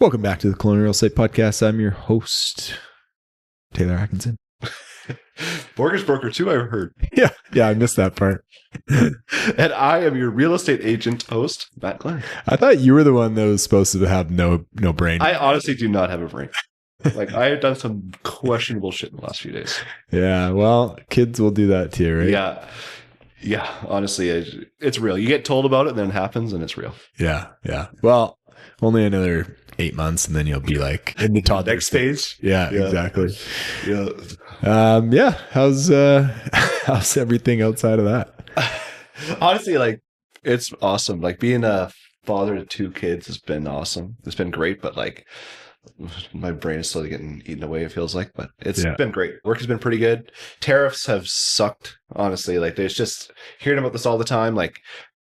Welcome back to the Kelowna Real Estate Podcast. I'm your host, Taylor Atkinson. Mortgage broker too, I've heard. Yeah, I missed that part. And I am your real estate agent host, Matt Glenn. I thought you were the one that was supposed to have no brain. I honestly do not have a brain. Like, I have done some questionable shit in the last few days. Yeah, well, kids will do that to you, right? Yeah. Honestly, it's real. You get told about it, and then it happens, and it's real. Yeah. Well, only another 8 months, and then you'll be like in the toddler Next phase. Yeah, exactly. Yeah. How's everything outside of that? Honestly, like, it's awesome. Like, being a father to 2 kids has been awesome. It's been great, but like, my brain is slowly getting eaten away, it feels like, but it's been great. Work has been pretty good. Tariffs have sucked, honestly. Like, there's just hearing about this all the time. Like,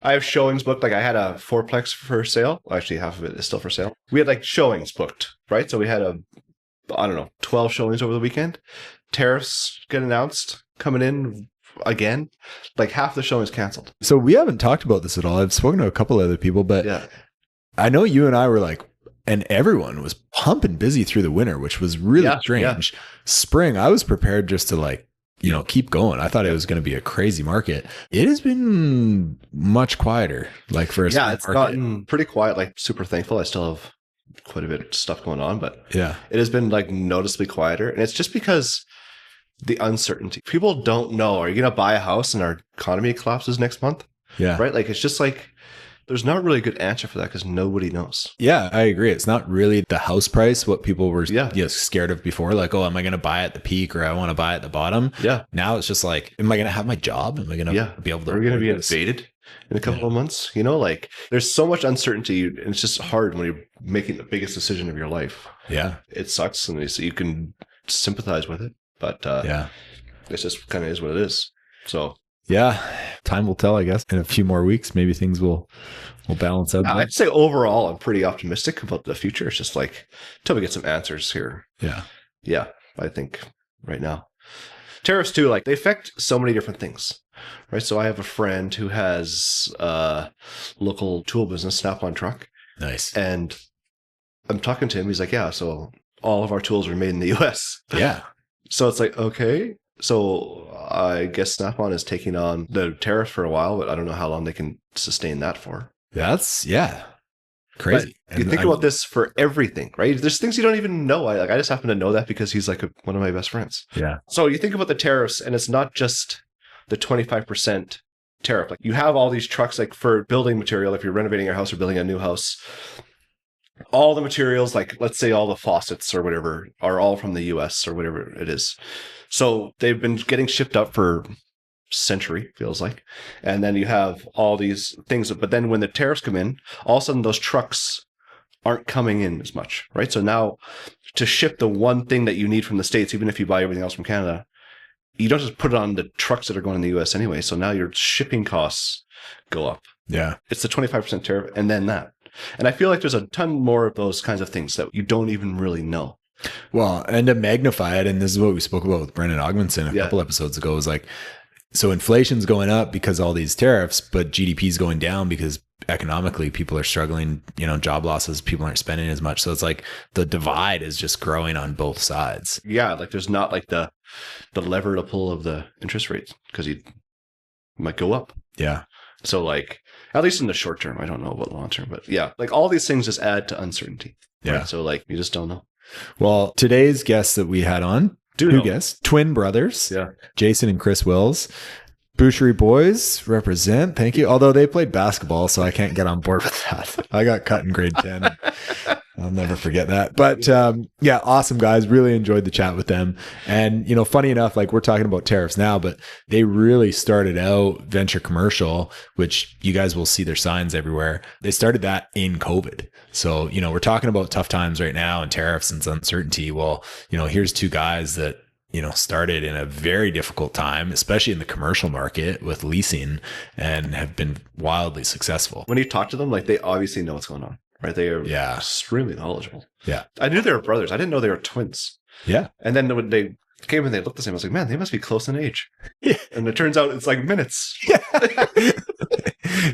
I have showings booked. Like, I had a 4-plex for sale. Well, actually, half of it is still for sale. We had like showings booked, right? So we had 12 showings over the weekend. Tariffs get announced coming in again. Like, half the showings canceled. So we haven't talked about this at all. I've spoken to a couple other people, but I know you and I were like, and everyone was pumping busy through the winter, which was really strange. Yeah. Spring, I was prepared just to like, keep going. I thought it was going to be a crazy market. It has been much quieter. Like for it's market. Gotten pretty quiet. Like, super thankful. I still have quite a bit of stuff going on, but it has been like noticeably quieter. And it's just because the uncertainty. People don't know, are you going to buy a house and our economy collapses next month? Yeah. Right? Like, it's just like, there's not really a good answer for that because nobody knows. Yeah, I agree. It's not really the house price, what people were scared of before. Like, oh, am I going to buy at the peak or I want to buy at the bottom? Yeah. Now it's just like, am I going to have my job? Am I going to be able to? Are we going to be invaded in a couple of months? Like, there's so much uncertainty, and it's just hard when you're making the biggest decision of your life. Yeah. It sucks, and you can sympathize with it, but it's just kind of is what it is. So. Yeah, time will tell, I guess. In a few more weeks, maybe things will balance out. I'd say overall, I'm pretty optimistic about the future. It's just like, until we get some answers here. Yeah, I think right now. Tariffs too, like, they affect so many different things, right? So I have a friend who has a local tool business, Snap-on Truck. Nice. And I'm talking to him. He's like, yeah, so all of our tools are made in the U.S. Yeah. So it's like, okay. So I guess Snap-on is taking on the tariff for a while, but I don't know how long they can sustain that for. That's crazy. But you think about this for everything, right? There's things you don't even know. I just happen to know that because he's like one of my best friends. Yeah. So you think about the tariffs, and it's not just the 25% tariff. Like, you have all these trucks, like, for building material. If you're renovating your house or building a new house, all the materials, like, let's say all the faucets or whatever, are all from the US or whatever it is. So they've been getting shipped up for century, feels like. And then you have all these things. But then when the tariffs come in, all of a sudden those trucks aren't coming in as much, right? So now to ship the one thing that you need from the States, even if you buy everything else from Canada, you don't just put it on the trucks that are going in the US anyway. So now your shipping costs go up. Yeah. It's the 25% tariff and then that. And I feel like there's a ton more of those kinds of things that you don't even really know. Well, and to magnify it, and this is what we spoke about with Brendan Ogmanson a couple episodes ago, was like, so inflation's going up because of all these tariffs, but GDP's going down because economically people are struggling, job losses, people aren't spending as much. So it's like the divide is just growing on both sides. Yeah, like there's not like the lever to pull of the interest rates because you might go up. Yeah. So like, at least in the short term, I don't know about long term, but yeah, like all these things just add to uncertainty. Yeah. Right? So like, you just don't know. Well, today's guests that we had on, two guests, twin brothers, Jason and Chris Wills. Boucherie boys represent. Thank you. Although they played basketball, so I can't get on board with that. I got cut in grade 10. I'll never forget that. But awesome guys. Really enjoyed the chat with them. And, funny enough, like, we're talking about tariffs now, but they really started out venture commercial, which you guys will see their signs everywhere. They started that in COVID. So, we're talking about tough times right now and tariffs and uncertainty. Well, here's two guys that, started in a very difficult time, especially in the commercial market with leasing, and have been wildly successful. When you talk to them, like, they obviously know what's going on, right? They are extremely knowledgeable. Yeah. I knew they were brothers. I didn't know they were twins. Yeah. And then when they came and they looked the same, I was like, man, they must be close in age. Yeah. And it turns out it's like minutes. Yeah.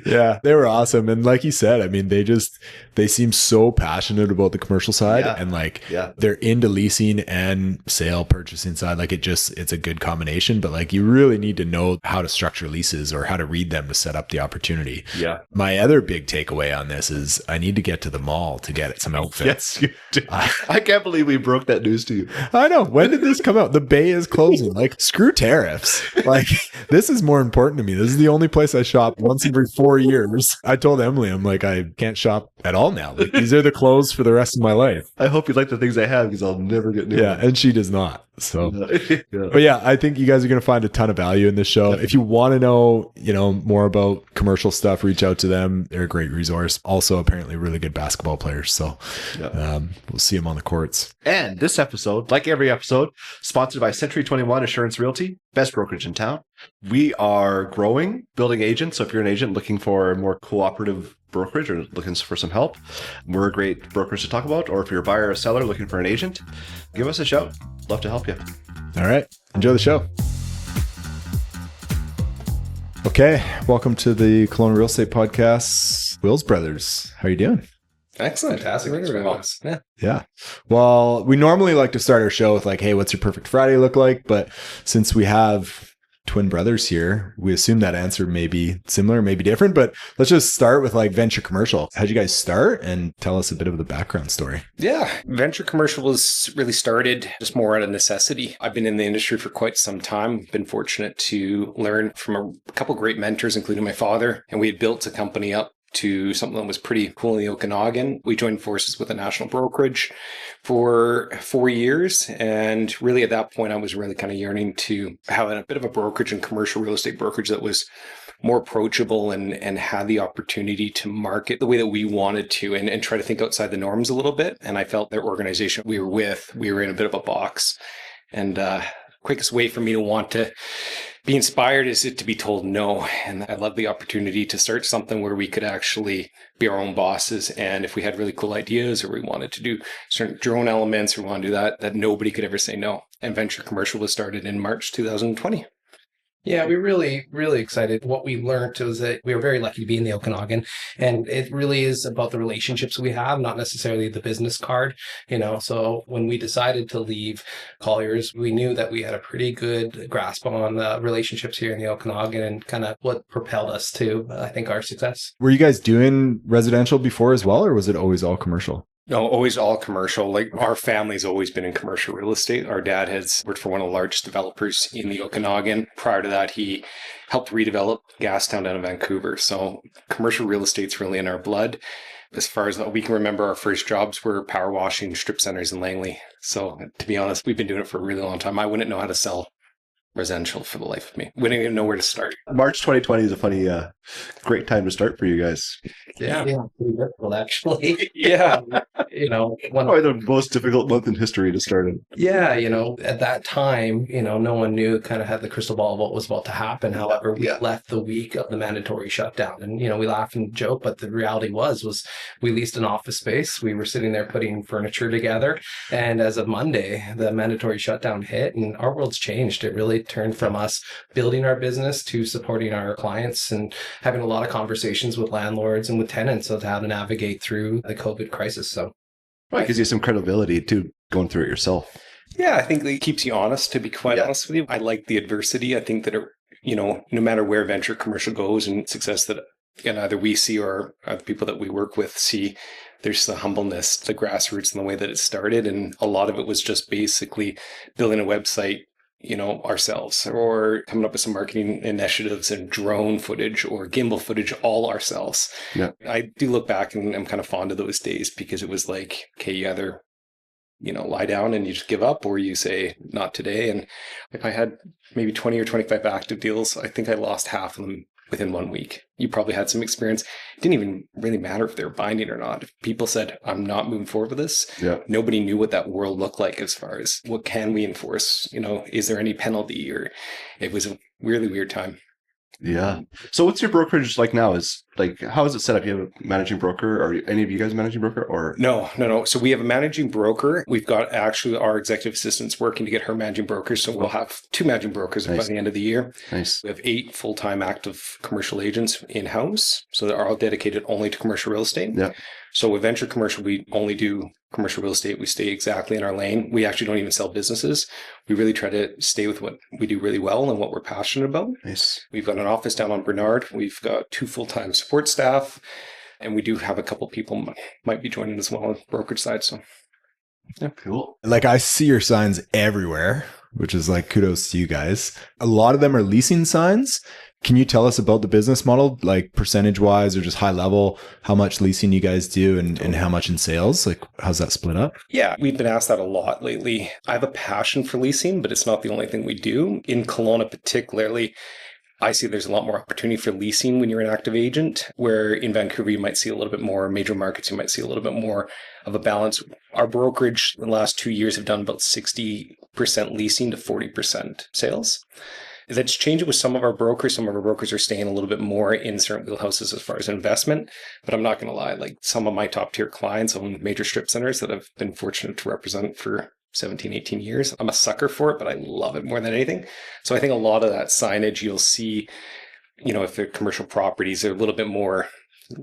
Yeah, they were awesome. And like you said, I mean, they seem so passionate about the commercial side and like they're into leasing and sale purchasing side. Like it's a good combination, but like you really need to know how to structure leases or how to read them to set up the opportunity. Yeah. My other big takeaway on this is I need to get to the mall to get some outfits. Yes, you do. I can't believe we broke that news to you. I know. When did this come out? The Bay is closing. Like, screw tariffs. Like, this is more important to me. This is the only place I shop once every 4 years. I told Emily, I'm like, I can't shop at all now. Like, these are the clothes for the rest of my life. I hope you like the things I have because I'll never get new. Yeah, and she does not. So, but yeah, I think you guys are going to find a ton of value in this show. If you want to know, more about commercial stuff, reach out to them. They're a great resource. Also, apparently, really good basketball players. So, we'll see them on the courts. And this episode, like every episode, sponsored by Century 21 Assurance Realty, best brokerage in town. We are growing, building agents. So if you're an agent looking for a more cooperative brokerage or looking for some help, we're a great brokerage to talk about. Or if you're a buyer or a seller looking for an agent, give us a shout. Love to help you. All right. Enjoy the show. Okay. Welcome to the Kelowna Real Estate Podcast. Wills Brothers. How are you doing? Excellent. Fantastic. Yeah. Well, we normally like to start our show with like, hey, what's your perfect Friday look like? But since we have twin brothers here, we assume that answer may be similar, maybe different, but let's just start with like venture commercial. How'd you guys start, and tell us a bit of the background story? Yeah. Venture commercial was really started just more out of necessity. I've been in the industry for quite some time. Been fortunate to learn from a couple great mentors, including my father, and we had built a company up to something that was pretty cool in the Okanagan. We joined forces with a national brokerage for 4 years. And really at that point, I was really kind of yearning to have a bit of a brokerage and commercial real estate brokerage that was more approachable and had the opportunity to market the way that we wanted to and try to think outside the norms a little bit. And I felt their organization we were in a bit of a box. And quickest way for me to want to be inspired is it to be told no. And I love the opportunity to start something where we could actually be our own bosses. And if we had really cool ideas or we wanted to do certain drone elements or want to do that nobody could ever say no. And venture commercial was started in March 2020. Yeah, we really, really excited. What we learned was that we were very lucky to be in the Okanagan, and it really is about the relationships we have, not necessarily the business card, So when we decided to leave Colliers, we knew that we had a pretty good grasp on the relationships here in the Okanagan and kind of what propelled us to, I think, our success. Were you guys doing residential before as well, or was it always all commercial? No, always all commercial. Like our family's always been in commercial real estate. Our dad has worked for one of the largest developers in the Okanagan. Prior to that, he helped redevelop Gastown down in Vancouver. So commercial real estate's really in our blood. As far as we can remember, our first jobs were power washing strip centers in Langley. So to be honest, we've been doing it for a really long time. I wouldn't know how to sell residential for the life of me. We didn't even know where to start. March 2020 is a funny, great time to start for you guys. Yeah, pretty difficult actually. Yeah. Probably the most difficult month in history to start in. Yeah, at that time, no one knew, kind of had the crystal ball of what was about to happen. However, we left the week of the mandatory shutdown, and we laugh and joke, but the reality was we leased an office space. We were sitting there putting furniture together, and as of Monday, the mandatory shutdown hit, and our world's changed. It really turned from us building our business to supporting our clients and having a lot of conversations with landlords and with tenants of how to navigate through the COVID crisis. So, right, gives you some credibility too, going through it yourself. Yeah, I think it keeps you honest, to be quite honest with you. I like the adversity. I think that, no matter where venture commercial goes and success that either we see or the people that we work with see, there's the humbleness, the grassroots, and the way that it started. And a lot of it was just basically building a website, ourselves, or coming up with some marketing initiatives and drone footage or gimbal footage all ourselves. Yeah. I do look back and I'm kind of fond of those days because it was like, okay, you either, lie down and you just give up, or you say, not today. And if I had maybe 20 or 25 active deals, I think I lost half of them within 1 week. You probably had some experience. It didn't even really matter if they were binding or not. If people said, I'm not moving forward with this, nobody knew what that world looked like as far as what can we enforce? Is there any penalty? Or it was a really weird time. Yeah. So what's your brokerage like now? Is like, how is it set up? You have a managing broker? Are any of you guys managing broker or? No. So we have a managing broker. We've got actually our executive assistants working to get her managing brokers. So we'll have 2 managing brokers by the end of the year. Nice. We have 8 full-time active commercial agents in-house. So they're all dedicated only to commercial real estate. Yeah. So with venture commercial, we only do commercial real estate. We stay exactly in our lane. We actually don't even sell businesses. We really try to stay with what we do really well and what we're passionate about. Nice. We've got an office down on Bernard. We've got 2 full-time support staff. And we do have a couple people might be joining as well on the brokerage side. So, yeah. Cool. Like I see your signs everywhere, which is like kudos to you guys. A lot of them are leasing signs. Can you tell us about the business model, like percentage wise or just high level, how much leasing you guys do and how much in sales? Like, how's that split up? Yeah, we've been asked that a lot lately. I have a passion for leasing, but it's not the only thing we do. In Kelowna particularly, I see there's a lot more opportunity for leasing when you're an active agent, where in Vancouver, you might see a little bit more. Major markets, you might see a little bit more of a balance. Our brokerage in the last 2 years have done about 60% leasing to 40% sales. That's changing with some of our brokers. Some of our brokers are staying a little bit more in certain wheelhouses as far as investment. But I'm not going to lie, like some of my top tier clients own major strip centers that I've been fortunate to represent for 17, 18 years. I'm a sucker for it, but I love it more than anything. So I think a lot of that signage you'll see, if they're commercial properties, they're a little bit more,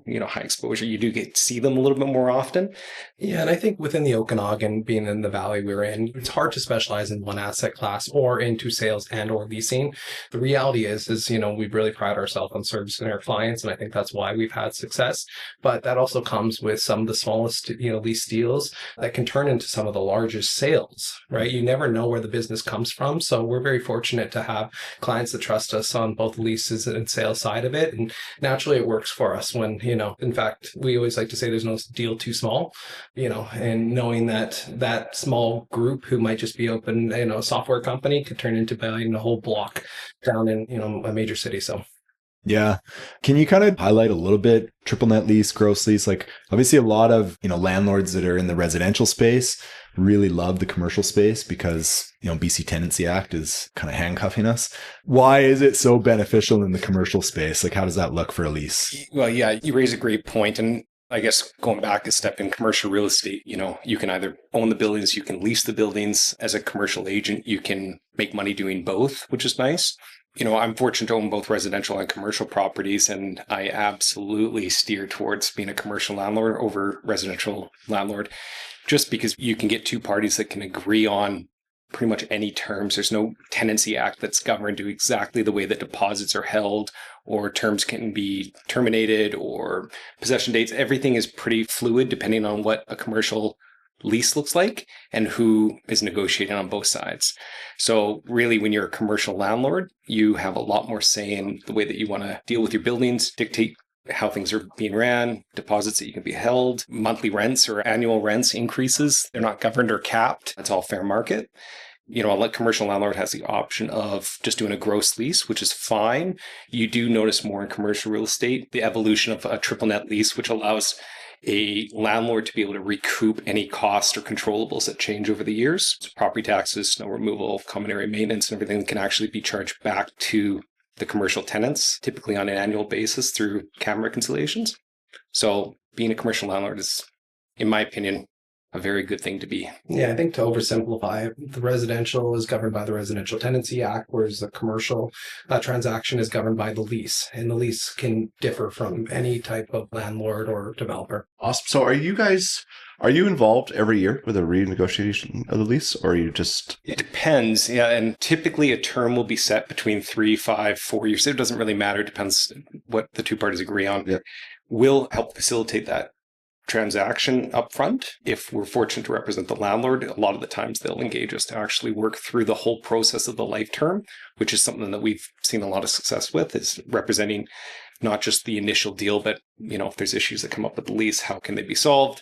high exposure. You do get to see them a little bit more often. Yeah, and I think within the Okanagan, being in the valley we're in, it's hard to specialize in one asset class or into sales and or leasing. The reality is we really pride ourselves on servicing our clients, and I think that's why we've had success. But that also comes with some of the smallest, lease deals that can turn into some of the largest sales, right? You never know where the business comes from. So we're very fortunate to have clients that trust us on both leases and sales side of it. And naturally it works for us when, in fact, we always like to say there's no deal too small, and knowing that small group who might just be open, a software company could turn into buying a whole block down in, a major city. So. Yeah. Can you kind of highlight a little bit triple net lease, gross lease? Like obviously a lot of, landlords that are in the residential space really love the commercial space because, BC Tenancy Act is kind of handcuffing us. Why is it so beneficial in the commercial space? Like how does that look for a lease? Well, yeah, you raise a great point. And I guess going back a step in commercial real estate, you can either own the buildings, you can lease the buildings. As a commercial agent, you can make money doing both, which is nice. I'm fortunate to own both residential and commercial properties, and I absolutely steer towards being a commercial landlord over residential landlord, just because you can get 2 parties that can agree on pretty much any terms. There's no tenancy act that's governed to exactly the way that deposits are held or terms can be terminated or possession dates. Everything is pretty fluid depending on what a commercial lease looks like and who is negotiating on both sides. So really, when you're a commercial landlord, you have a lot more say in the way that you want to deal with your buildings, dictate how things are being ran, deposits that you can be held, monthly rents or annual rents increases. They're not governed or capped. That's all fair market. A commercial landlord has the option of just doing a gross lease, which is fine. You do notice more in commercial real estate, the evolution of a triple net lease, which allows a landlord to be able to recoup any costs or controllables that change over the years. So property taxes, snow removal, common area maintenance, and everything can actually be charged back to the commercial tenants, typically on an annual basis through CAM reconciliations. So being a commercial landlord is, in my opinion, a very good thing to be. Yeah, I think to oversimplify, the residential is governed by the Residential Tenancy Act, whereas the commercial transaction is governed by the lease. And the lease can differ from any type of landlord or developer. Awesome. So are you involved every year with a renegotiation of the lease, or are you just... It depends. Yeah. And typically a term will be set between 3, 5, 4 years. It doesn't really matter. It depends what the 2 parties agree on. Yeah. We'll help facilitate that transaction up front. If we're fortunate to represent the landlord, a lot of the times they'll engage us to actually work through the whole process of the life term, which is something that we've seen a lot of success with, is representing not just the initial deal, but if there's issues that come up with the lease, how can they be solved?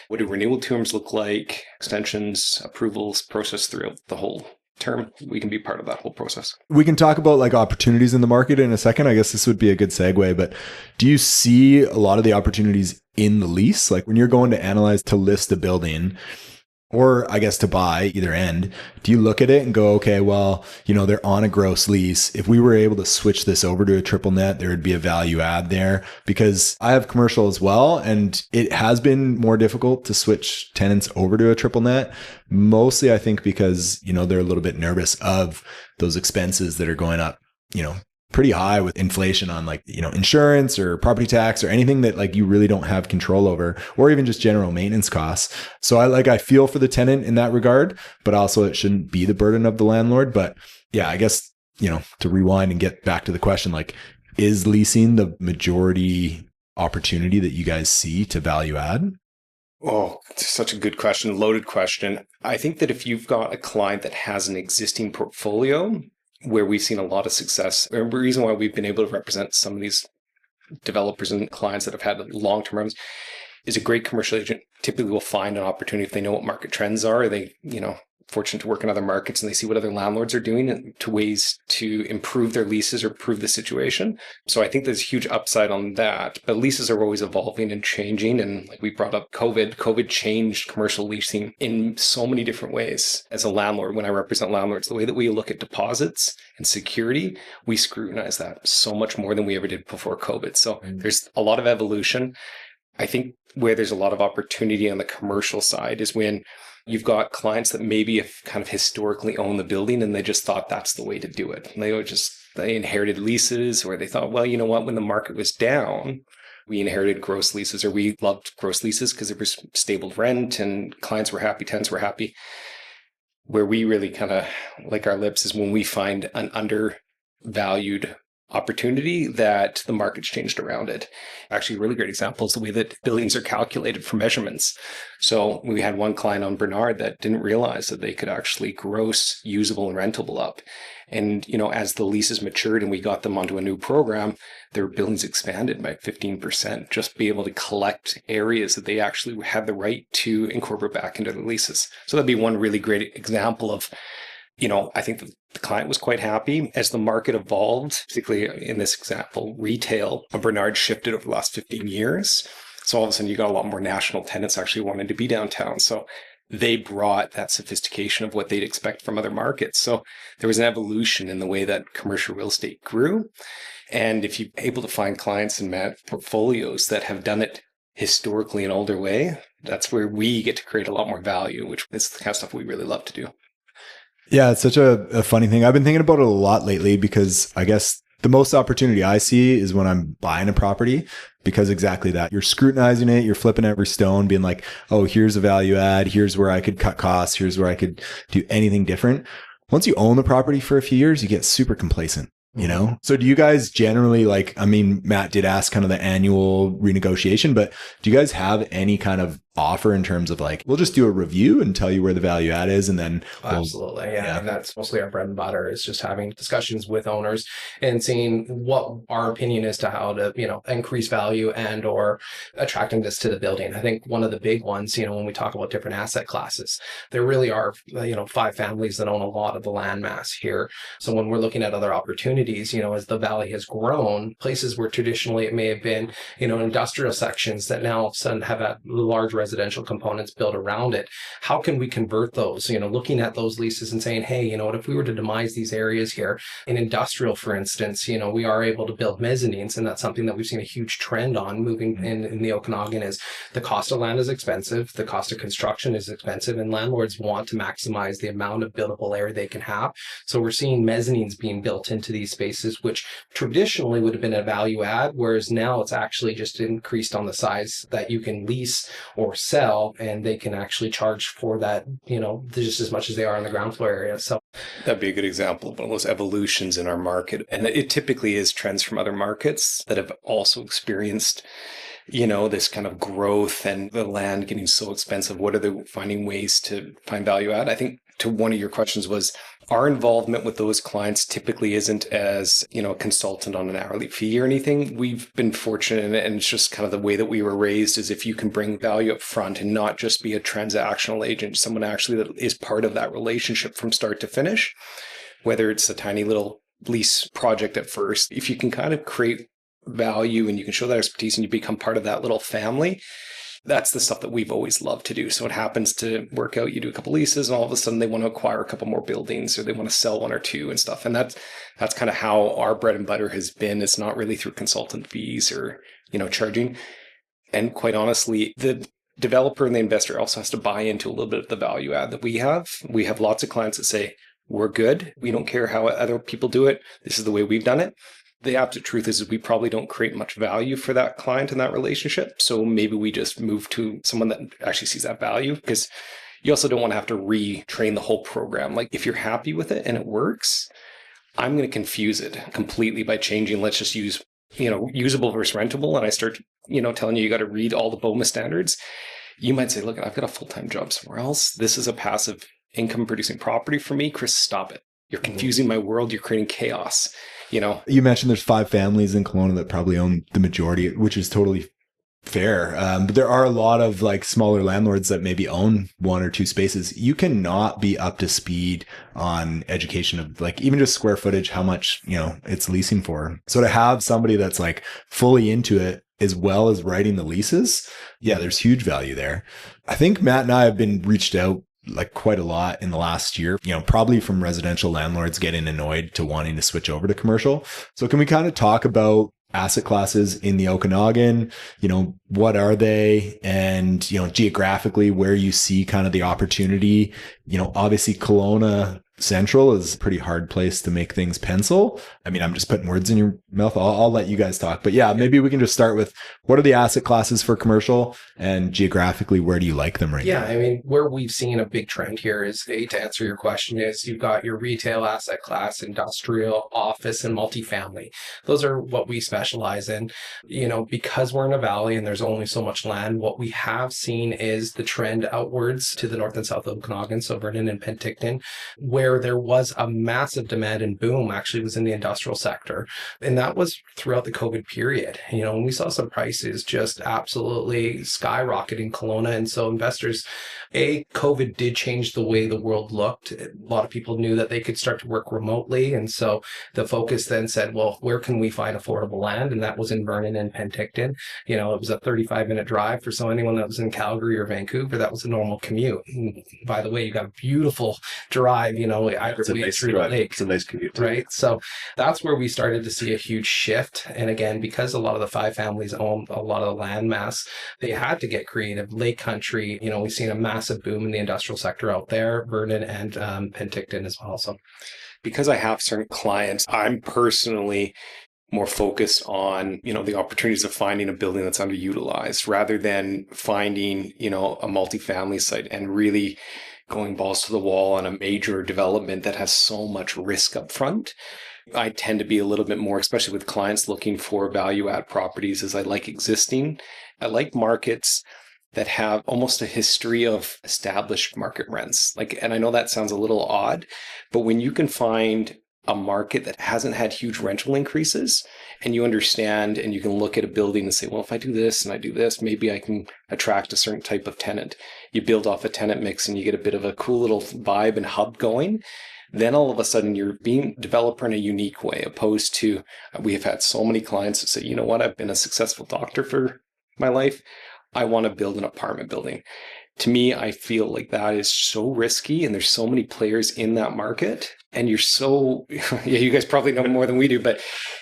What do renewal terms look like? Extensions, approvals, process throughout the whole term. We can be part of that whole process. We can talk about like opportunities in the market in a second. I guess this would be a good segue, but do you see a lot of the opportunities in the lease? Like when you're going to analyze to list a building, or I guess to buy, either end, do you look at it and go, okay, well, they're on a gross lease. If we were able to switch this over to a triple net, there would be a value add there? Because I have commercial as well, and it has been more difficult to switch tenants over to a triple net. Mostly, I think because, they're a little bit nervous of those expenses that are going up, pretty high with inflation on insurance or property tax or anything that you really don't have control over, or even just general maintenance costs. So I feel for the tenant in that regard, but also it shouldn't be the burden of the landlord. But yeah, I guess, to rewind and get back to the question, is leasing the majority opportunity that you guys see to value add? Oh, it's such a good question, loaded question. I think that if you've got a client that has an existing portfolio, where we've seen a lot of success. The reason why we've been able to represent some of these developers and clients that have had long-term rentals is a great commercial agent typically will find an opportunity if they know what market trends are. They, fortunate to work in other markets and they see what other landlords are doing to ways to improve their leases or improve the situation. So I think there's a huge upside on that. But leases are always evolving and changing. And like we brought up COVID changed commercial leasing in so many different ways. As a landlord, when I represent landlords, the way that we look at deposits and security, we scrutinize that so much more than we ever did before COVID. So there's a lot of evolution. I think where there's a lot of opportunity on the commercial side is when you've got clients that maybe have kind of historically owned the building and they just thought that's the way to do it. And they inherited leases, or they thought, well, you know what, when the market was down, we inherited gross leases, or we loved gross leases because it was stable rent and clients were happy, tenants were happy. Where we really kind of like our lips is when we find an undervalued opportunity that the market's changed around it. Actually, a really great example is the way that buildings are calculated for measurements. So we had one client on Bernard that didn't realize that they could actually gross usable and rentable up. And, as the leases matured and we got them onto a new program, their buildings expanded by 15%, just be able to collect areas that they actually had the right to incorporate back into the leases. So that'd be one really great example of, I think the client was quite happy. As the market evolved, particularly in this example, retail, Bernard shifted over the last 15 years. So all of a sudden you got a lot more national tenants actually wanting to be downtown. So they brought that sophistication of what they'd expect from other markets. So there was an evolution in the way that commercial real estate grew. And if you're able to find clients and manage portfolios that have done it historically an older way, that's where we get to create a lot more value, which is the kind of stuff we really love to do. Yeah, it's such a funny thing. I've been thinking about it a lot lately because I guess the most opportunity I see is when I'm buying a property, because exactly that. You're scrutinizing it, you're flipping every stone, being like, oh, here's a value add, here's where I could cut costs, here's where I could do anything different. Once you own the property for a few years, you get super complacent. So do you guys generally Matt did ask kind of the annual renegotiation, but do you guys have any kind of offer in terms of we'll just do a review and tell you where the value add is, and then absolutely, yeah. And that's mostly our bread and butter, is just having discussions with owners and seeing what our opinion is to how to increase value and or attractiveness to the building. I think one of the big ones, when we talk about different asset classes, there really are 5 families that own a lot of the land mass here. So when we're looking at other opportunities, as the valley has grown, places where traditionally it may have been industrial sections that now all of a sudden have a large residential components built around it. How can we convert those? Looking at those leases and saying, hey, what if we were to demise these areas here in industrial, for instance, we are able to build mezzanines, and that's something that we've seen a huge trend on moving in the Okanagan. Is the cost of land is expensive, the cost of construction is expensive, and landlords want to maximize the amount of buildable area they can have. So we're seeing mezzanines being built into these spaces, which traditionally would have been a value add, whereas now it's actually just increased on the size that you can lease or sell, and they can actually charge for that, just as much as they are on the ground floor area. So that'd be a good example of one of those evolutions in our market. And it typically is trends from other markets that have also experienced, this kind of growth and the land getting so expensive. What are they finding ways to find value add? I think to one of your questions was, our involvement with those clients typically isn't as, a consultant on an hourly fee or anything. We've been fortunate, and it's just kind of the way that we were raised, is if you can bring value up front and not just be a transactional agent, someone actually that is part of that relationship from start to finish, whether it's a tiny little lease project at first, if you can kind of create value and you can show that expertise and you become part of that little family, That's the stuff that we've always loved to do. So it happens to work out. You do a couple leases and all of a sudden they want to acquire a couple more buildings or they want to sell one or two and stuff. And that's kind of how our bread and butter has been. It's not really through consultant fees or, charging. And quite honestly, the developer and the investor also has to buy into a little bit of the value add that we have. We have lots of clients that say, we're good. We don't care how other people do it. This is the way we've done it. The absolute truth is we probably don't create much value for that client in that relationship. So maybe we just move to someone that actually sees that value, because you also don't want to have to retrain the whole program. Like if you're happy with it and it works, I'm going to confuse it completely by changing, let's just use, usable versus rentable. And I start, telling you got to read all the BOMA standards. You might say, look, I've got a full-time job somewhere else. This is a passive income producing property for me. Chris, stop it. You're confusing my world. You're creating chaos. You mentioned there's 5 families in Kelowna that probably own the majority, which is totally fair. But there are a lot of like smaller landlords that maybe own 1 or 2 spaces. You cannot be up to speed on education of like even just square footage, how much, it's leasing for. So to have somebody that's like fully into it as well as writing the leases, yeah, there's huge value there. I think Matt and I have been reached out like quite a lot in the last year, probably from residential landlords getting annoyed to wanting to switch over to commercial. So can we kind of talk about asset classes in the Okanagan? What are they? And, geographically where you see kind of the opportunity. Obviously Kelowna Central is a pretty hard place to make things pencil. I mean, I'm just putting words in your mouth. I'll let you guys talk. But yeah, maybe we can just start with what are the asset classes for commercial, and geographically, where do you like them right now? Yeah, I mean, where we've seen a big trend here is, to answer your question, is you've got your retail asset class, industrial, office, and multifamily. Those are what we specialize in. Because we're in a valley and there's only so much land, what we have seen is the trend outwards to the north and south of Okanagan, so Vernon and Penticton, where there was a massive demand and boom actually was in the industrial sector. And that was throughout the COVID period. And we saw some prices just absolutely skyrocket in Kelowna. And so investors, COVID did change the way the world looked. A lot of people knew that they could start to work remotely. And so the focus then said, well, where can we find affordable land? And that was in Vernon and Penticton. It was a 35-minute drive for anyone that was in Calgary or Vancouver. That was a normal commute. And by the way, you got a beautiful drive, it's a nice drive. It's a nice commute, right? So that's where we started to see a huge shift. And again, because a lot of the 5 families own a lot of the land mass, they had to get creative. Lake Country, we've seen a massive boom in the industrial sector out there, Vernon and Penticton as well. So because I have certain clients, I'm personally more focused on, the opportunities of finding a building that's underutilized rather than finding, a multifamily site and really going balls to the wall on a major development that has so much risk up front. I tend to be a little bit more, especially with clients looking for value add properties, as I like existing. I like markets that have almost a history of established market rents. And I know that sounds a little odd, but when you can find a market that hasn't had huge rental increases and you understand and you can look at a building and say, well, if I do this and I do this, maybe I can attract a certain type of tenant. You build off a tenant mix and you get a bit of a cool little vibe and hub going. Then all of a sudden you're being developer in a unique way, opposed to, we have had so many clients that say, you know what, I've been a successful doctor for my life. I want to build an apartment building. To me, I feel like that is so risky and there's so many players in that market and you're so, you guys probably know more than we do, but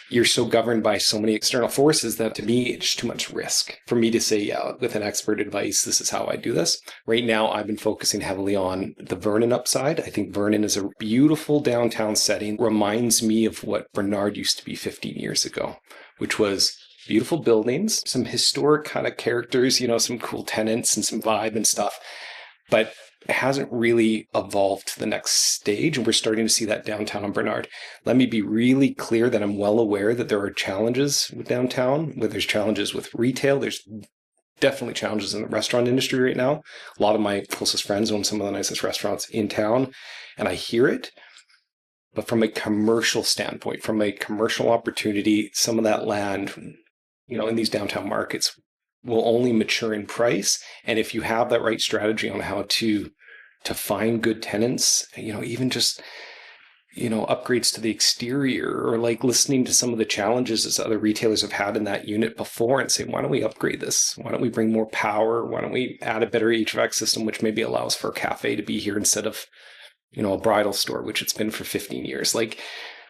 you're so governed by so many external forces that to me, it's too much risk for me to say, yeah, with an expert advice, this is how I do this. Right now, I've been focusing heavily on the Vernon upside. I think Vernon is a beautiful downtown setting, reminds me of what Bernard used to be 15 years ago, which was beautiful buildings, some historic kind of characters, some cool tenants and some vibe and stuff, but it hasn't really evolved to the next stage. And we're starting to see that downtown on Bernard. Let me be really clear that I'm well aware that there are challenges with downtown, where there's challenges with retail. There's definitely challenges in the restaurant industry right now. A lot of my closest friends own some of the nicest restaurants in town, and I hear it. But from a commercial standpoint, from a commercial opportunity, some of that land, in these downtown markets will only mature in price. And if you have that right strategy on how to find good tenants, even just upgrades to the exterior, or like listening to some of the challenges that other retailers have had in that unit before and say, why don't we upgrade this? Why don't we bring more power? Why don't we add a better HVAC system, which maybe allows for a cafe to be here instead of, a bridal store, which it's been for 15 years. Like,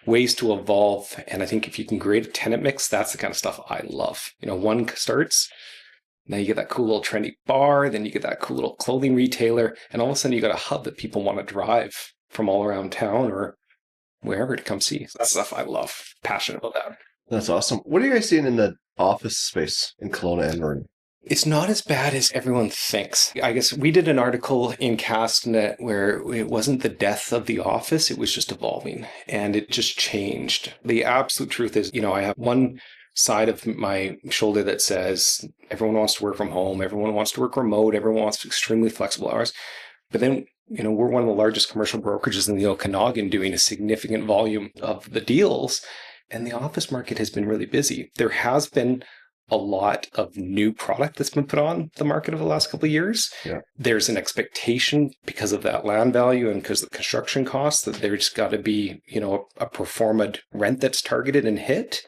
ways to evolve. And I think if you can create a tenant mix, that's the kind of stuff I love. One starts, now you get that cool little trendy bar, then you get that cool little clothing retailer, and all of a sudden you got a hub that people want to drive from all around town or wherever to come see. So that's stuff I love. Passionate about that. That's awesome. What are you guys seeing in the office space in Kelowna and Norton? It's not as bad as everyone thinks. I guess we did an article in Castnet where it wasn't the death of the office, it was just evolving and it just changed. The absolute truth is, I have one side of my shoulder that says everyone wants to work from home, everyone wants to work remote, everyone wants extremely flexible hours. But then, we're one of the largest commercial brokerages in the Okanagan doing a significant volume of the deals, and the office market has been really busy. There has been a lot of new product that's been put on the market over the last couple of years. Yeah. There's an expectation because of that land value and because of the construction costs that there's got to be, a pro forma rent that's targeted and hit.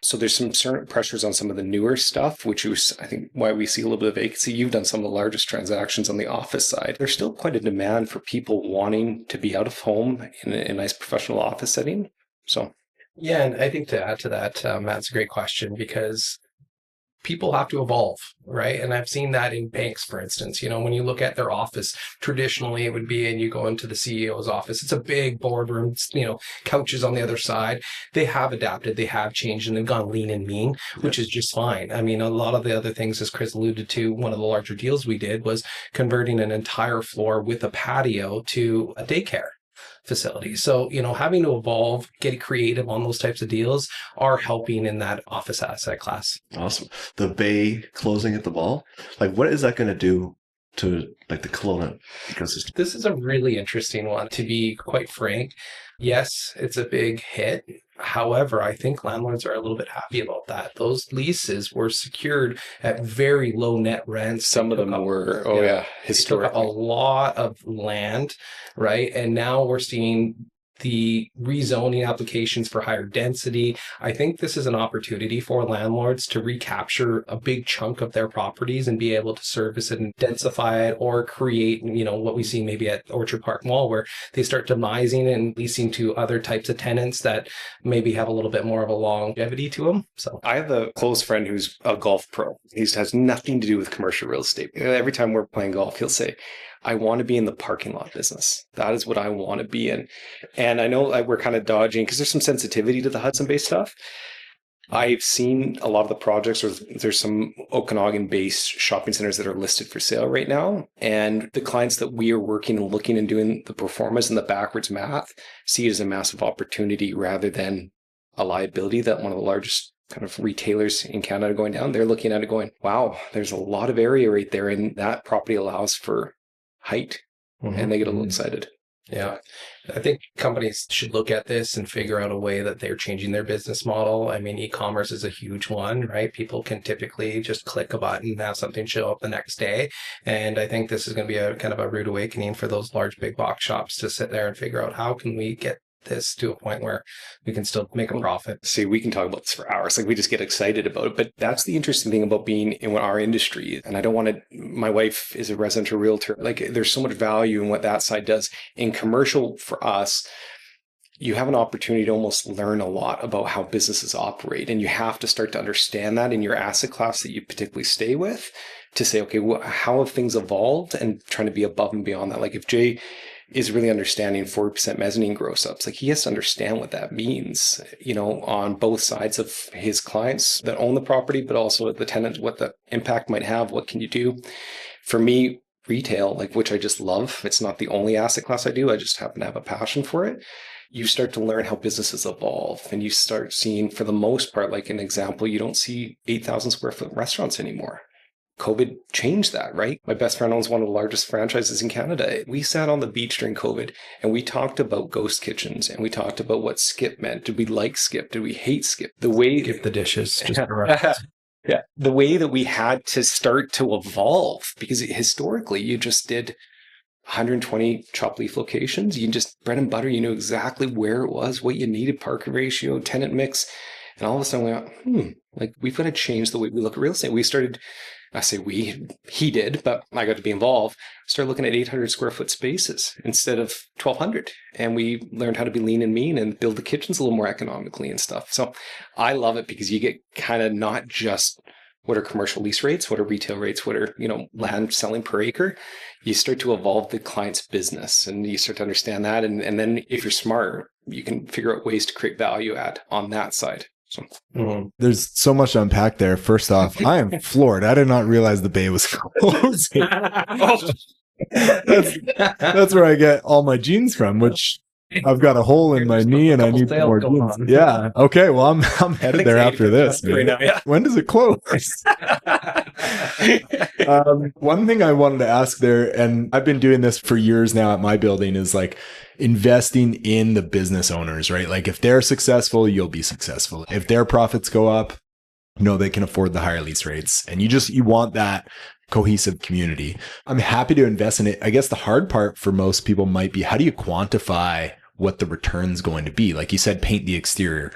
So there's some certain pressures on some of the newer stuff, which is, I think, why we see a little bit of vacancy. You've done some of the largest transactions on the office side. There's still quite a demand for people wanting to be out of home in a nice professional office setting. So, yeah, and I think to add to that, Matt's a great question because people have to evolve, right? And I've seen that in banks, for instance. When you look at their office, traditionally it would be, and you go into the CEO's office, it's a big boardroom, couches on the other side. They have adapted, they have changed, and they've gone lean and mean, which is just fine. I mean, a lot of the other things, as Chris alluded to, one of the larger deals we did was converting an entire floor with a patio to a daycare facility. So, having to evolve, get creative on those types of deals are helping in that office asset class. Awesome. The bay closing at the mall, like what is that going to do to like the Kelowna ecosystem? This is a really interesting one, to be quite frank. Yes, it's a big hit. However, I think landlords are a little bit happy about that. Those leases were secured at very low net rents. Some of them were, historically. A lot of land, right? And now we're seeing the rezoning applications for higher density. I think this is an opportunity for landlords to recapture a big chunk of their properties and be able to service it and densify it or create, what we see maybe at Orchard Park Mall, where they start demising and leasing to other types of tenants that maybe have a little bit more of a longevity to them. So I have a close friend who's a golf pro. He has nothing to do with commercial real estate. Every time we're playing golf, he'll say, I want to be in the parking lot business. That is what I want to be in. And I know we're kind of dodging because there's some sensitivity to the Hudson Bay stuff. I've seen a lot of the projects, or there's some Okanagan-based shopping centers that are listed for sale right now. And the clients that we are working and looking and doing the performance and the backwards math see it as a massive opportunity rather than a liability that one of the largest kind of retailers in Canada going down. They're looking at it going, wow, there's a lot of area right there. And that property allows for height, and they get a little excited. Yeah. I think companies should look at this and figure out a way that they're changing their business model. I mean, e-commerce is a huge one, right? People can typically just click a button and have something show up the next day. And I think this is going to be a kind of a rude awakening for those large big box shops to sit there and figure out how can we get this to a point where we can still make a profit. See, we can talk about this for hours. Like, we just get excited about it. But that's the interesting thing about being in our industry. And I don't want to, my wife is a residential realtor. Like, there's so much value in what that side does. In commercial, for us, you have an opportunity to almost learn a lot about how businesses operate. And you have to start to understand that in your asset class that you particularly stay with to say, okay, how have things evolved, and trying to be above and beyond that. Like, if Jay is really understanding 40% mezzanine gross ups, like, he has to understand what that means, on both sides of his clients that own the property, but also the tenant, what the impact might have, what can you do. For me, retail, like, which I just love, it's not the only asset class I do, I just happen to have a passion for it. You start to learn how businesses evolve, and you start seeing, for the most part, like an example, you don't see 8,000 square foot restaurants anymore. COVID changed that, right? My best friend owns one of the largest franchises in Canada. We sat on the beach during COVID and we talked about ghost kitchens, and we talked about what skip meant. Did we like skip? Did we hate skip? The way Skip the dishes. Just yeah, the way that we had to start to evolve, because historically you just did 120 chop leaf locations. You can just bread and butter. You knew exactly where it was, what you needed, parking ratio, tenant mix. And all of a sudden we went, like we've got to change the way we look at real estate. We started, I say he did, but I got to be involved. Started looking at 800 square foot spaces instead of 1,200. And we learned how to be lean and mean and build the kitchens a little more economically and stuff. So I love it because you get kind of not just what are commercial lease rates, what are retail rates, what are, land selling per acre. You start to evolve the client's business and you start to understand that. And then if you're smart, you can figure out ways to create value add on that side. So there's so much to unpack there. First off, I am floored. I did not realize the bay was closing. That's where I get all my jeans from, which I've got a hole in my knee and I need more jeans. Yeah. Okay. Well, I'm headed there after this. Right now, yeah. When does it close? One thing I wanted to ask there, and I've been doing this for years now at my building, is like investing in the business owners, right? Like if they're successful, you'll be successful. If their profits go up, they can afford the higher lease rates. And you want that cohesive community. I'm happy to invest in it. I guess the hard part for most people might be, how do you quantify what the return's going to be? Like you said, paint the exterior.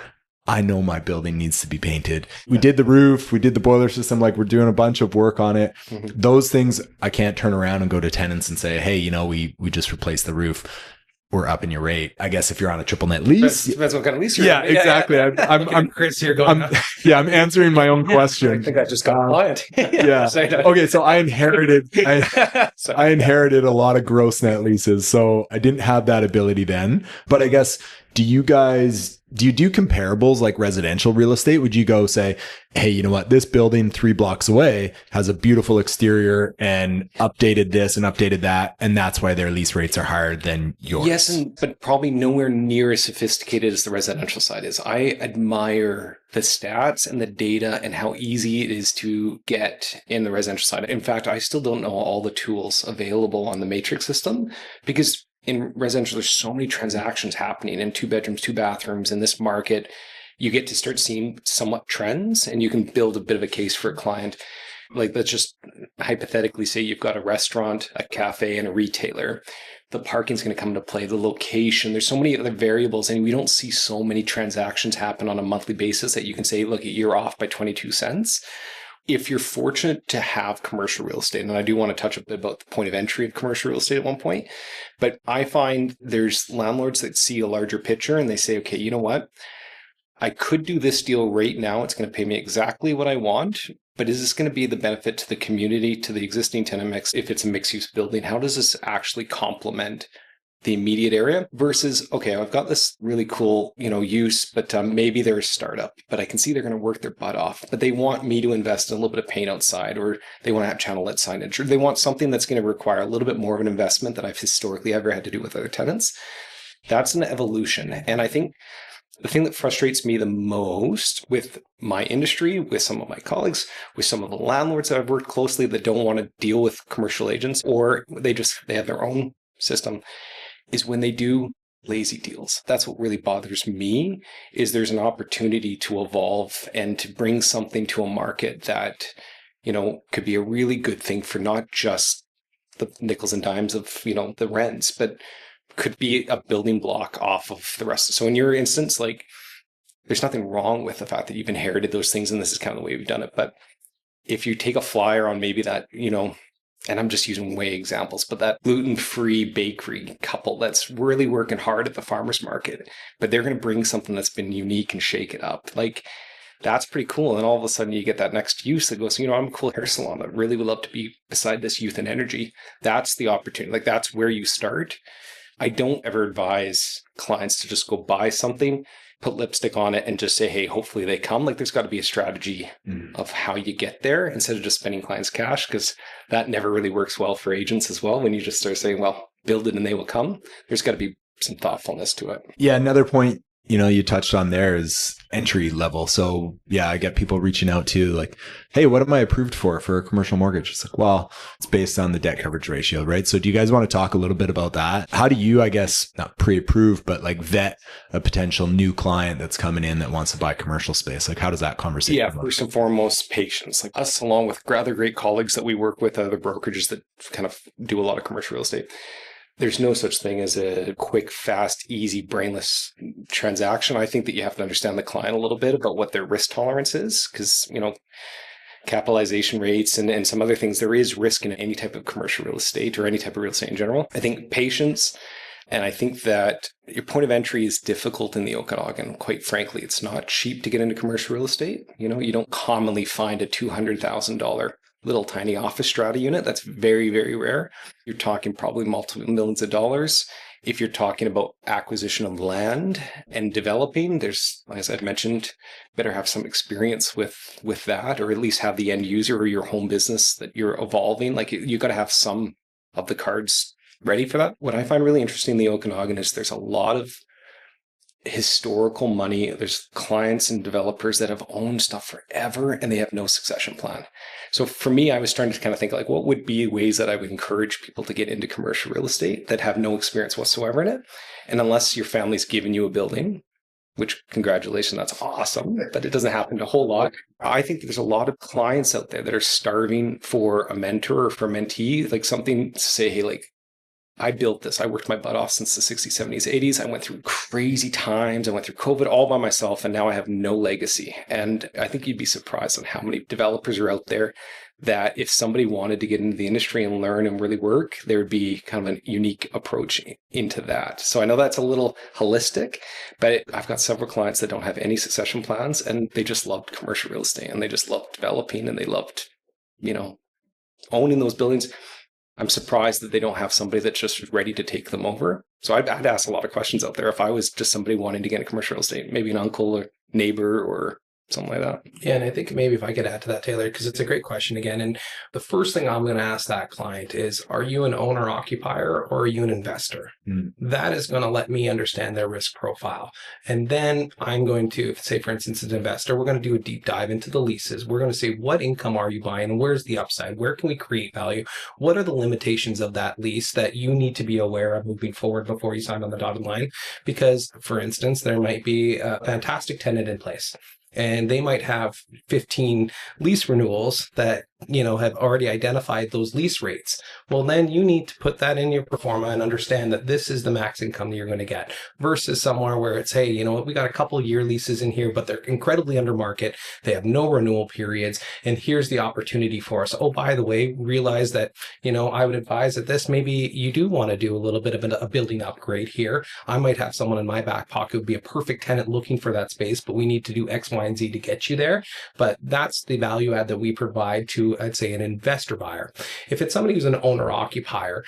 I know my building needs to be painted. We did the roof, we did the boiler system, like we're doing a bunch of work on it. Mm-hmm. Those things, I can't turn around and go to tenants and say, hey, we just replaced the roof. We're up in your rate. I guess if you're on a triple net lease. Depends what kind of lease you're on. Yeah, exactly. I'm Chris here going. I'm answering my own question. I think I just got a client. Yeah. Okay. So I inherited a lot of gross net leases. So I didn't have that ability then. But I guess, do you do comparables like residential real estate? Would you go say, hey, you know what? This building 3 blocks away has a beautiful exterior and updated this and updated that. And that's why their lease rates are higher than yours. Yes, but probably nowhere near as sophisticated as the residential side is. I admire the stats and the data and how easy it is to get in the residential side. In fact, I still don't know all the tools available on the matrix system because in residential, there's so many transactions happening in 2 bedrooms, 2 bathrooms in this market. You get to start seeing somewhat trends and you can build a bit of a case for a client. Like let's just hypothetically say you've got a restaurant, a cafe, and a retailer. The parking's going to come into play, the location. There's so many other variables and we don't see so many transactions happen on a monthly basis that you can say, look, you're off by 22 cents. If you're fortunate to have commercial real estate, and I do want to touch a bit about the point of entry of commercial real estate at one point, but I find there's landlords that see a larger picture and they say, okay, you know what? I could do this deal right now. It's going to pay me exactly what I want, but is this going to be the benefit to the community, to the existing tenant mix? If it's a mixed use building, how does this actually complement the immediate area versus, okay, I've got this really cool, use, but maybe they're a startup, but I can see they're going to work their butt off, but they want me to invest in a little bit of paint outside, or they want to have channel lit signage, or they want something that's going to require a little bit more of an investment than I've historically ever had to do with other tenants. That's an evolution. And I think the thing that frustrates me the most with my industry, with some of my colleagues, with some of the landlords that I've worked closely that don't want to deal with commercial agents, or they have their own system, is when they do lazy deals. That's what really bothers me, is there's an opportunity to evolve and to bring something to a market that, could be a really good thing for not just the nickels and dimes of, the rents, but could be a building block off of the rest. So in your instance, like there's nothing wrong with the fact that you've inherited those things and this is kind of the way we've done it. But if you take a flyer on maybe that, and I'm just using way examples, but that gluten-free bakery couple that's really working hard at the farmer's market, but they're going to bring something that's been unique and shake it up. Like, that's pretty cool. And all of a sudden you get that next use that goes, I'm a cool hair salon that really would love to be beside this youth and energy. That's the opportunity. Like, that's where you start. I don't ever advise clients to just go buy something, put lipstick on it and just say, hey, hopefully they come. Like, there's got to be a strategy of how you get there instead of just spending clients' cash, because that never really works well for agents as well. When you just start saying, well, build it and they will come, there's got to be some thoughtfulness to it. Yeah. Another point you touched on there is entry level. So yeah, I get people reaching out to like, hey, what am I approved for a commercial mortgage? It's like, well, it's based on the debt coverage ratio, right? So do you guys want to talk a little bit about that? How do you, I guess, not pre-approve, but like vet a potential new client that's coming in that wants to buy commercial space? Like, how does that conversation Yeah, work? first and foremost, patience. Like us, along with other great colleagues that we work with, other brokerages that kind of do a lot of commercial real estate. There's no such thing as a quick, fast, easy, brainless transaction. I think that you have to understand the client a little bit about what their risk tolerance is, because, capitalization rates and some other things, there is risk in any type of commercial real estate or any type of real estate in general. I think patience, and I think that your point of entry is difficult in the Okanagan. Quite frankly, it's not cheap to get into commercial real estate. You don't commonly find a $200,000 little tiny office strata unit. That's very, very rare. You're talking probably multiple millions of dollars. If you're talking about acquisition of land and developing, there's, as I've mentioned, better have some experience with that, or at least have the end user or your home business that you're evolving. Like you got to have some of the cards ready for that. What I find really interesting in the Okanagan is there's a lot of historical money. There's clients and developers that have owned stuff forever and they have no succession plan. So for me, I was starting to kind of think like, what would be ways that I would encourage people to get into commercial real estate that have no experience whatsoever in it? And unless your family's given you a building, which congratulations, that's awesome, but it doesn't happen a whole lot. I think there's a lot of clients out there that are starving for a mentor or for a mentee, like something to say, hey, like, I built this. I worked my butt off since the 60s, 70s, 80s. I went through crazy times. I went through COVID all by myself, and now I have no legacy. And I think you'd be surprised on how many developers are out there that if somebody wanted to get into the industry and learn and really work, there would be kind of a unique approach into that. So I know that's a little holistic, but I've got several clients that don't have any succession plans, and they just loved commercial real estate, and they just loved developing, and they loved, owning those buildings. I'm surprised that they don't have somebody that's just ready to take them over. So I'd ask a lot of questions out there if I was just somebody wanting to get into commercial real estate, maybe an uncle or neighbor or something like that. Yeah, and I think maybe if I could add to that, Taylor, because it's a great question again. And the first thing I'm going to ask that client is, are you an owner occupier or are you an investor? That is going to let me understand their risk profile. And then I'm going to say, for instance, as an investor, we're going to do a deep dive into the leases. We're going to say, what income are you buying? And where's the upside? Where can we create value? What are the limitations of that lease that you need to be aware of moving forward before you sign on the dotted line? Because, for instance, there might be a fantastic tenant in place, and they might have 15 lease renewals that, have already identified those lease rates. Well, then you need to put that in your pro forma and understand that this is the max income that you're going to get, versus somewhere where it's, hey, we got a couple year leases in here, but they're incredibly under market. They have no renewal periods. And here's the opportunity for us. Oh, by the way, realize that, I would advise that this, maybe you do want to do a little bit of a building upgrade here. I might have someone in my back pocket who would be a perfect tenant looking for that space, but we need to do X, Y, and Z to get you there. But that's the value add that we provide to, I'd say, an investor buyer. If it's somebody who's an owner occupier,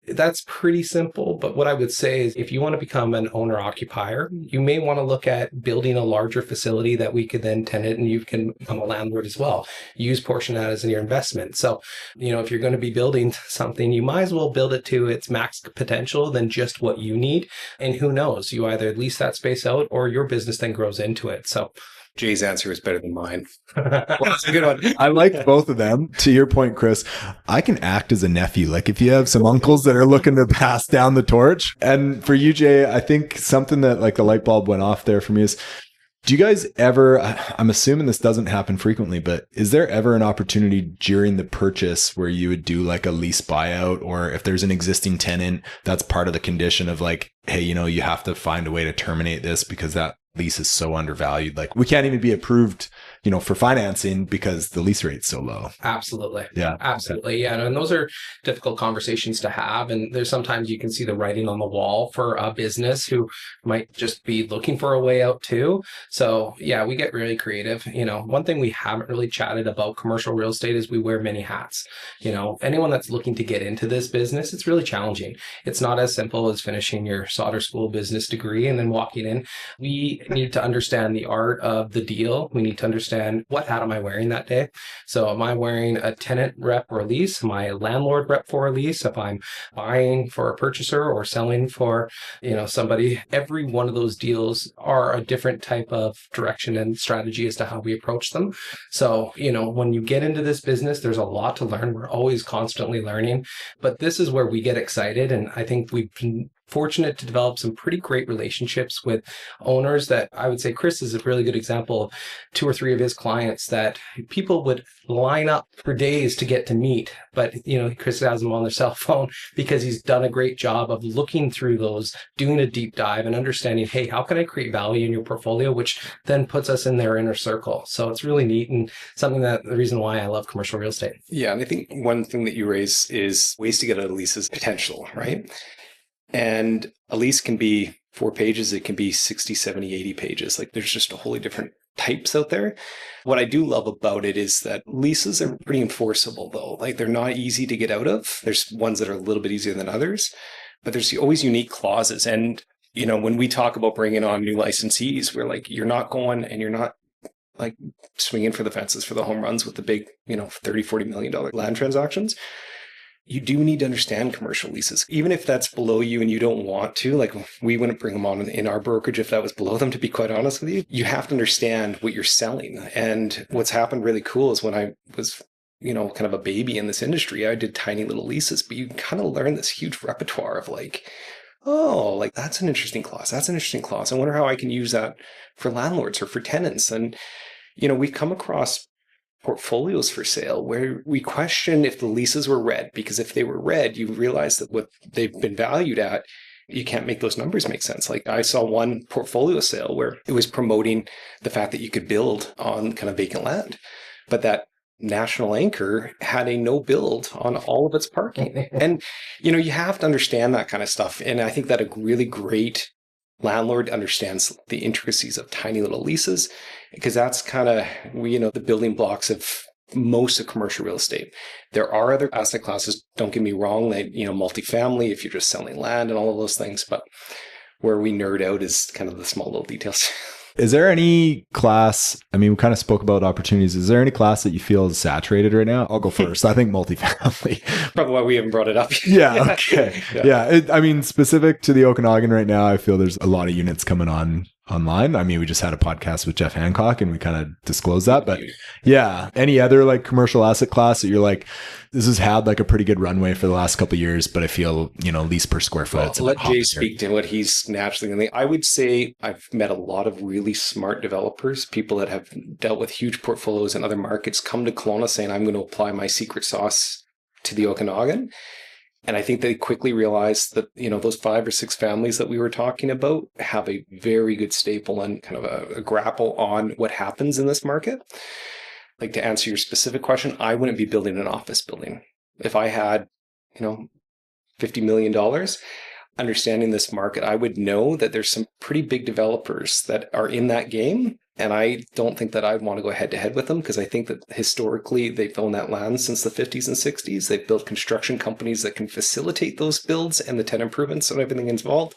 that's pretty simple. But what I would say is, if you want to become an owner occupier, you may want to look at building a larger facility that we could then tenant, and you can become a landlord as well. Use portion of that as in your investment. So, if you're going to be building something, you might as well build it to its max potential than just what you need. And who knows, you either lease that space out or your business then grows into it. So Jay's answer is better than mine. Well, that's a good one. I like both of them. To your point, Chris, I can act as a nephew. Like if you have some uncles that are looking to pass down the torch. And for you, Jay, I think something that like the light bulb went off there for me is, do you guys ever, I'm assuming this doesn't happen frequently, but is there ever an opportunity during the purchase where you would do like a lease buyout, or if there's an existing tenant, that's part of the condition of like, hey, you have to find a way to terminate this because that lease is so undervalued. Like we can't even be approved, for financing because the lease rate's so low. Absolutely. Yeah. Absolutely. Yeah. And those are difficult conversations to have. And there's sometimes you can see the writing on the wall for a business who might just be looking for a way out too. So yeah, we get really creative. One thing we haven't really chatted about commercial real estate is we wear many hats. Anyone that's looking to get into this business, it's really challenging. It's not as simple as finishing your solder school business degree and then walking in. We need to understand the art of the deal. We need to understand understand what hat am I wearing that day. So am I wearing a tenant rep or a lease? Am I a landlord rep for a lease? If I'm buying for a purchaser or selling for, somebody, every one of those deals are a different type of direction and strategy as to how we approach them. So, when you get into this business, there's a lot to learn. We're always constantly learning, but this is where we get excited. And I think we've been fortunate to develop some pretty great relationships with owners that I would say Chris is a really good example of 2 or 3 of his clients that people would line up for days to get to meet. But, Chris has them on their cell phone because he's done a great job of looking through those, doing a deep dive and understanding, hey, how can I create value in your portfolio, which then puts us in their inner circle. So it's really neat and something that the reason why I love commercial real estate. Yeah. And I think one thing that you raise is ways to get out of leases potential, right? And a lease can be 4 pages. It can be 60, 70, 80 pages. Like there's just a wholly different types out there. What I do love about it is that leases are pretty enforceable though. Like they're not easy to get out of. There's ones that are a little bit easier than others, but there's always unique clauses. And, when we talk about bringing on new licensees, we're like, you're not going and you're not like swinging for the fences for the home runs with the big, $30, $40 million land transactions. You do need to understand commercial leases, even if that's below you and you don't want to. Like we wouldn't bring them on in our brokerage if that was below them, to be quite honest with you. You have to understand what you're selling. And what's happened really cool is when I was, kind of a baby in this industry, I did tiny little leases, but you kind of learn this huge repertoire of like, oh, like that's an interesting clause. That's an interesting clause. I wonder how I can use that for landlords or for tenants. And, we've come across portfolios for sale where we question if the leases were read, because if they were read, you realize that what they've been valued at, you can't make those numbers make sense. Like I saw one portfolio sale where it was promoting the fact that you could build on kind of vacant land, but that national anchor had a no build on all of its parking. And, you have to understand that kind of stuff. And I think that a really great landlord understands the intricacies of tiny little leases, because that's kind of, the building blocks of most of commercial real estate. There are other asset classes, don't get me wrong, that, multifamily, if you're just selling land and all of those things, but where we nerd out is kind of the small little details. Is there any class, we kind of spoke about opportunities. Is there any class that you feel is saturated right now? I'll go first. I think multifamily. Probably why we haven't brought it up. Yeah. Okay. Yeah. Specific to the Okanagan right now, I feel there's a lot of units coming online. We just had a podcast with Jeff Hancock and we kind of disclosed that, but yeah, any other like commercial asset class that you're like, this has had like a pretty good runway for the last couple of years, but I feel, lease per square foot. Well, let Jay speak to what he's naturally. I would say I've met a lot of really smart developers, people that have dealt with huge portfolios in other markets, come to Kelowna saying, I'm going to apply my secret sauce to the Okanagan. And I think they quickly realized that, those 5 or 6 families that we were talking about have a very good staple and kind of a grapple on what happens in this market. Like to answer your specific question, I wouldn't be building an office building. If I had, $50 million, understanding this market, I would know that there's some pretty big developers that are in that game. And I don't think that I'd want to go head to head with them, because I think that historically they've owned that land since the 50s and 60s. They've built construction companies that can facilitate those builds and the tenant improvements and everything involved.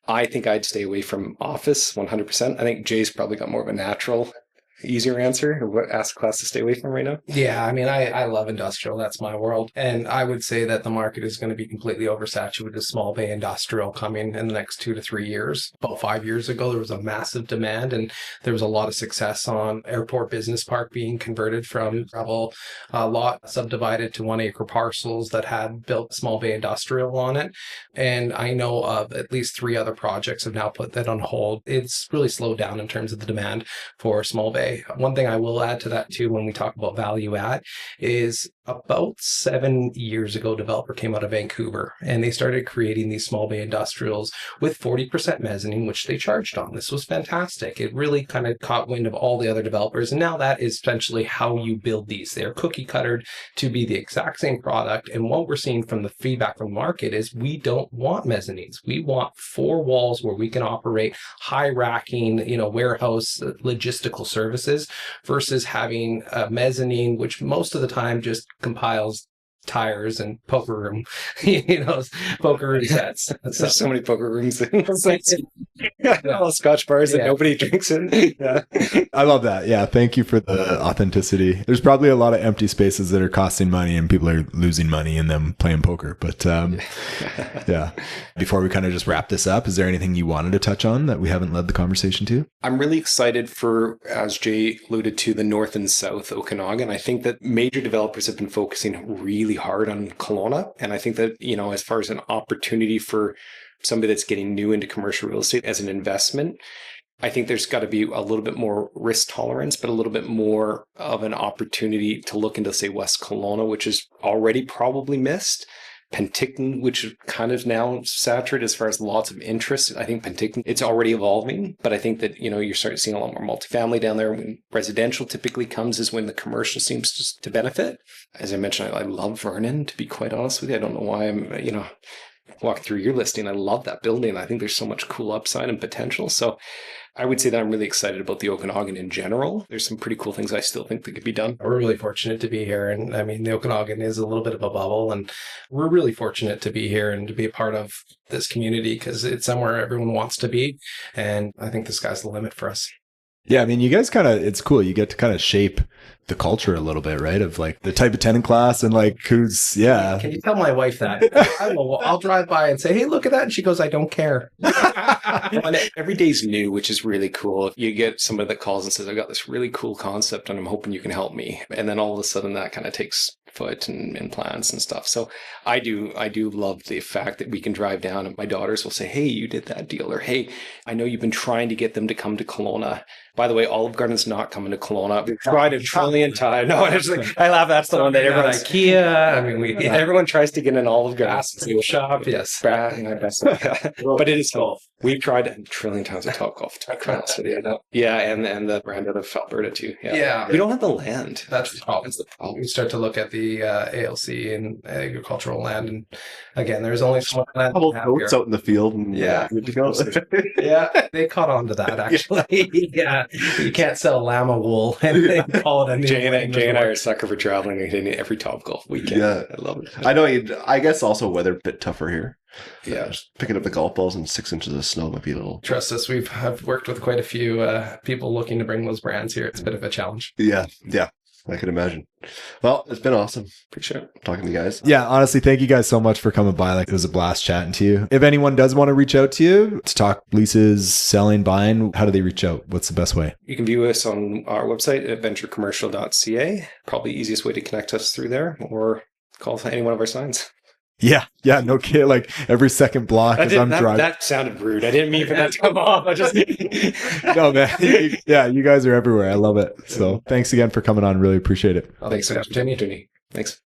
I think I'd stay away from office 100%. I think Jay's probably got more of a natural, easier answer, or what asset class to stay away from right now. Yeah, I love industrial. That's my world. And I would say that the market is going to be completely oversaturated with small bay industrial coming in the next 2 to 3 years. About 5 years ago, there was a massive demand and there was a lot of success on Airport Business Park being converted from gravel lot subdivided to 1 acre parcels that had built small bay industrial on it. And I know of at least 3 other projects have now put that on hold. It's really slowed down in terms of the demand for small bay. One thing I will add to that too, when we talk about value add, is about 7 years ago, a developer came out of Vancouver and they started creating these small bay industrials with 40% mezzanine, which they charged on. This was fantastic. It really kind of caught wind of all the other developers. And now that is essentially how you build these. They're cookie cuttered to be the exact same product. And what we're seeing from the feedback from the market is we don't want mezzanines. We want 4 walls where we can operate high racking, warehouse logistical services versus having a mezzanine, which most of the time just compiles tires and poker room, poker room sets. There's so many poker rooms. All Scotch bars that nobody drinks in. Yeah. I love that. Yeah. Thank you for the authenticity. There's probably a lot of empty spaces that are costing money and people are losing money in them playing poker. But yeah. Before we kind of just wrap this up, is there anything you wanted to touch on that we haven't led the conversation to? I'm really excited for, as Jay alluded to, the north and south Okanagan. I think that major developers have been focusing really hard on Kelowna. And I think that, as far as an opportunity for somebody that's getting new into commercial real estate as an investment, I think there's got to be a little bit more risk tolerance, but a little bit more of an opportunity to look into, say, West Kelowna, which is already probably missed. Penticton, which is kind of now saturated as far as lots of interest. I think Penticton, it's already evolving, but I think that, you're starting to see a lot more multifamily down there. When residential typically comes is when the commercial seems to benefit. As I mentioned, I love Vernon, to be quite honest with you. I don't know why I'm, walking through your listing. I love that building. I think there's so much cool upside and potential. So I would say that I'm really excited about the Okanagan in general. There's some pretty cool things I still think that could be done. We're really fortunate to be here. And I mean, the Okanagan is a little bit of a bubble, and we're really fortunate to be here and to be a part of this community because it's somewhere everyone wants to be. And I think the sky's the limit for us. Yeah, I mean, you guys it's cool. You get to kind of shape the culture a little bit, right? Of like the type of tenant class and like who's, yeah. Can you tell my wife that? I'll drive by and say, hey, look at that. And she goes, I don't care. And every day's new, which is really cool. You get somebody that calls and says, I've got this really cool concept and I'm hoping you can help me. And then all of a sudden that kind of takes foot and plans and stuff. So I do love the fact that we can drive down and my daughters will say, hey, you did that deal. Or, hey, I know you've been trying to get them to come to Kelowna. By the way, Olive Garden's not coming to Kelowna. We've tried a trillion times. No, it's like, I laugh. That's the one that everyone's IKEA. I mean, everyone tries to get an Olive Garden shop. Yes. But it is cool. We've tried it a trillion times at Topgolf. Yeah, and the brand out of Alberta too. Yeah. We don't have the land. That's the problem. We start to look at the ALC and agricultural land, and again, there's only so much land. Couple goats out in the field, and yeah, they caught on to that actually. Yeah, you can't sell llama wool and call it a new. Jay and I are a sucker for traveling and hitting every Topgolf weekend. Yeah, I love it. I know. I guess also weather a bit tougher here. Yeah, just picking up the golf balls and 6 inches of snow might be a little. Trust us, I've worked with quite a few people looking to bring those brands here. It's a bit of a challenge. Yeah, I can imagine. Well, it's been awesome. Appreciate it. Talking to you guys. Yeah, honestly, thank you guys so much for coming by. Like, it was a blast chatting to you. If anyone does want to reach out to you to talk leases, selling, buying, how do they reach out? What's the best way? You can view us on our website at venturecommercial.ca. Probably the easiest way to connect us through there, or call any one of our signs. Yeah, no kid. Like every second block as I'm driving. That sounded rude. I didn't mean for that to come off. I just no, man. You guys are everywhere. I love it. So thanks again for coming on. Really appreciate it. Thanks so much, Jenny. Thanks.